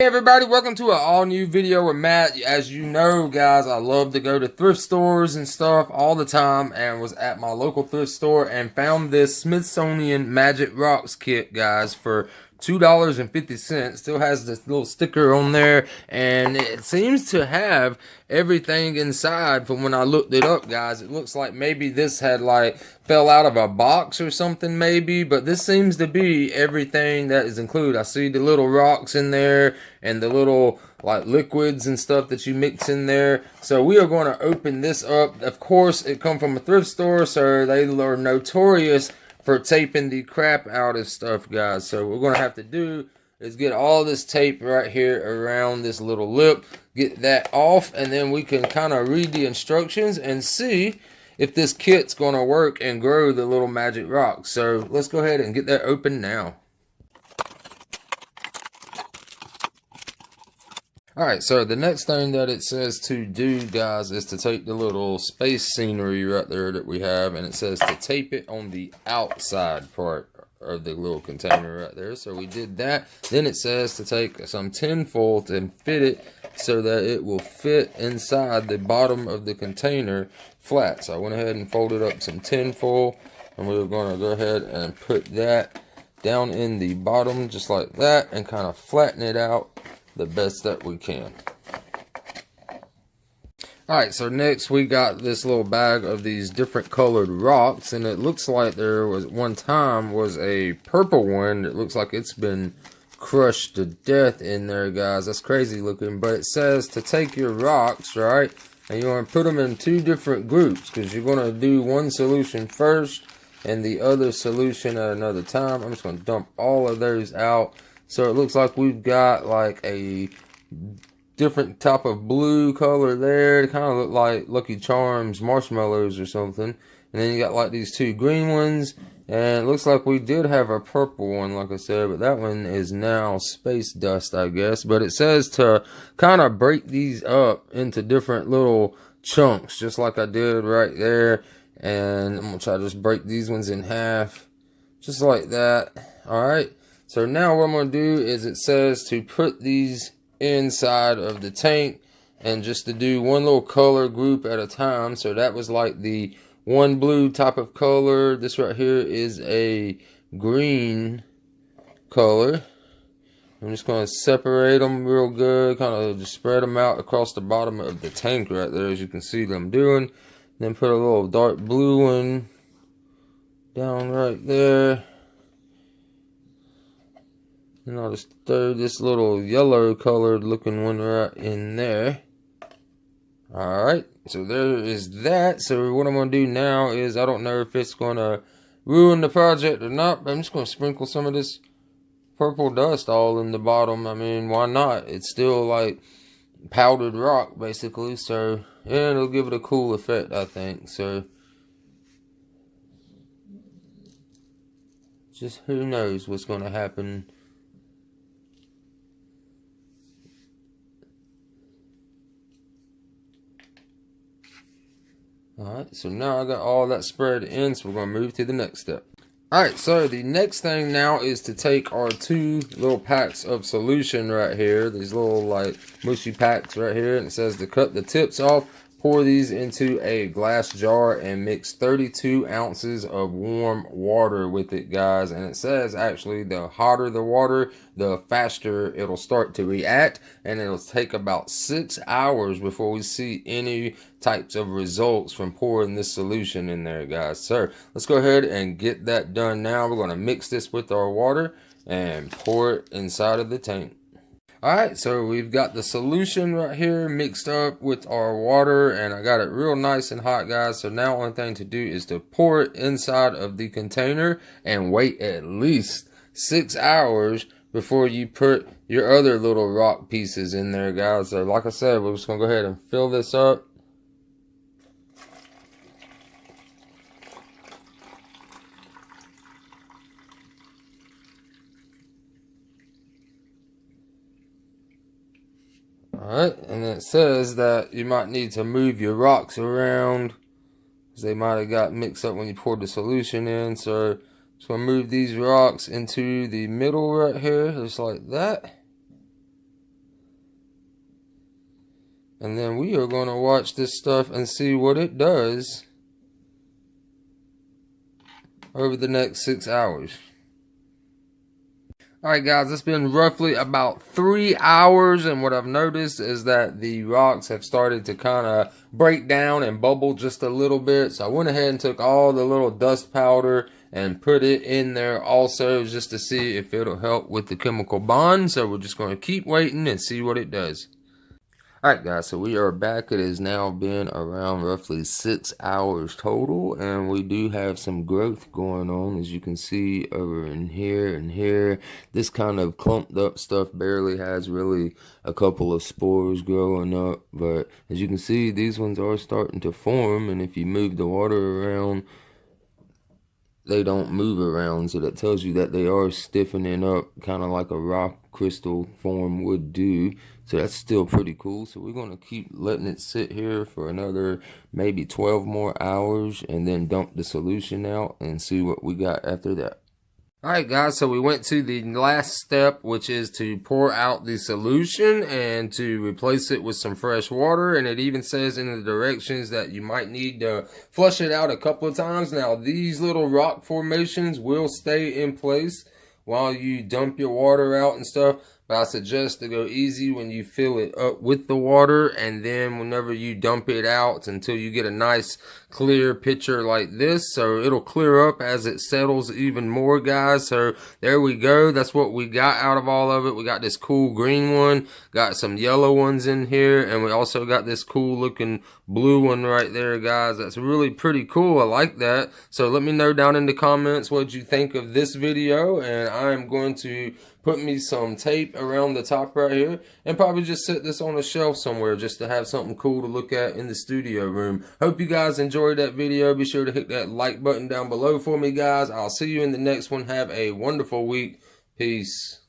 Hey everybody, welcome to an all new video with Matt. As you know, guys, I love to go to thrift stores and stuff all the time, and was at my local thrift store and found this Smithsonian Magic Rocks kit, guys, for $2.50. Still has this little sticker on there, and it seems to have everything inside. From when I looked it up, guys, it looks like maybe this had like fell out of a box or something, maybe, but this seems to be everything that is included. I see the little rocks in there and the little like liquids and stuff that you mix in there. So we are going to open this up. Of course, it come from a thrift store, so they are notorious for taping the crap out of stuff, guys. So what we're going to have to do is get all this tape right here around this little lip, get that off, and then we can kind of read the instructions and see if this kit's going to work and grow the little magic rocks. So let's go ahead and get that open now. Alright, so the next thing that it says to do, guys, is to take the little space scenery right there that we have, and it says to tape it on the outside part of the little container right there. So we did that. Then it says to take some tin foil and fit it so that it will fit inside the bottom of the container flat. So I went ahead and folded up some tin foil, and we were going to go ahead and put that down in the bottom just like that and kind of flatten it out the best that we can. Alright, so next we got this little bag of these different colored rocks, and it looks like there was one time was a purple one. It looks like it's been crushed to death in there, guys. That's crazy looking. But it says to take your rocks, right, and you're going to put them in two different groups, because you're going to do one solution first and the other solution at another time. I'm just going to dump all of those out. So it looks like we've got like a different type of blue color there. It kind of look like Lucky Charms marshmallows or something. And then you got like these two green ones. And it looks like we did have a purple one, like I said, but that one is now space dust, I guess. But it says to kind of break these up into different little chunks, just like I did right there. And I'm going to try to just break these ones in half, just like that. Alright. So now what I'm going to do is it says to put these inside of the tank, and just to do one little color group at a time. So that was like the one blue type of color. This right here is a green color. I'm just going to separate them real good, kind of just spread them out across the bottom of the tank right there, as you can see that I'm doing. Then put a little dark blue one down right there. And I'll just throw this little yellow colored looking one right in there. Alright, so there is that. So what I'm going to do now is, I don't know if it's going to ruin the project or not, but I'm just going to sprinkle some of this purple dust all in the bottom. I mean, why not? It's still like powdered rock basically. So yeah, it'll give it a cool effect, I think. So just who knows what's going to happen. Alright, so now I got all that spread in, so we're going to move to the next step. Alright, so the next thing now is to take our two little packs of solution right here. These little like mushy packs right here. And it says to cut the tips off, pour these into a glass jar, and mix 32 ounces of warm water with it, guys. And it says actually the hotter the water, the faster it'll start to react. And it'll take about 6 hours before we see any types of results from pouring this solution in there, guys. So let's go ahead and get that done now. We're going to mix this with our water and pour it inside of the tank. Alright, so we've got the solution right here mixed up with our water, and I got it real nice and hot, guys. So now one thing to do is to pour it inside of the container and wait at least 6 hours before you put your other little rock pieces in there, guys. So like I said, we're just going to go ahead and fill this up. Alright, and it says that you might need to move your rocks around, because they might have got mixed up when you poured the solution in. So just going to move these rocks into the middle right here, just like that. And then we are going to watch this stuff and see what it does over the next 6 hours. Alright guys, it's been roughly about 3 hours, and what I've noticed is that the rocks have started to kind of break down and bubble just a little bit. So I went ahead and took all the little dust powder and put it in there also, just to see if it'll help with the chemical bond. So we're just going to keep waiting and see what it does. Alright guys, so we are back. It has now been around roughly 6 hours total, and we do have some growth going on, as you can see over in here and here. This kind of clumped up stuff barely has really a couple of spores growing up, but as you can see, these ones are starting to form, and if you move the water around, they don't move around, so that tells you that they are stiffening up, kind of like a rock crystal form would do. So that's still pretty cool. So we're going to keep letting it sit here for another maybe 12 more hours, and then dump the solution out and see what we got after that. Alright guys, so we went to the last step, which is to pour out the solution and to replace it with some fresh water. And it even says in the directions that you might need to flush it out a couple of times. Now these little rock formations will stay in place while you dump your water out and stuff, but I suggest to go easy when you fill it up with the water, and then whenever you dump it out until you get a nice clear picture like this. So it'll clear up as it settles even more, guys. So there we go. That's what we got out of all of it. We got this cool green one, got some yellow ones in here, and we also got this cool looking blue one right there, guys. That's really pretty cool. I like that. So let me know down in the comments what you think of this video, and I'm going to put me some tape around the top right here and probably just set this on a shelf somewhere just to have something cool to look at in the studio room. Hope you guys enjoyed that video. Be sure to hit that like button down below for me, guys. I'll see you in the next one. Have a wonderful week. Peace.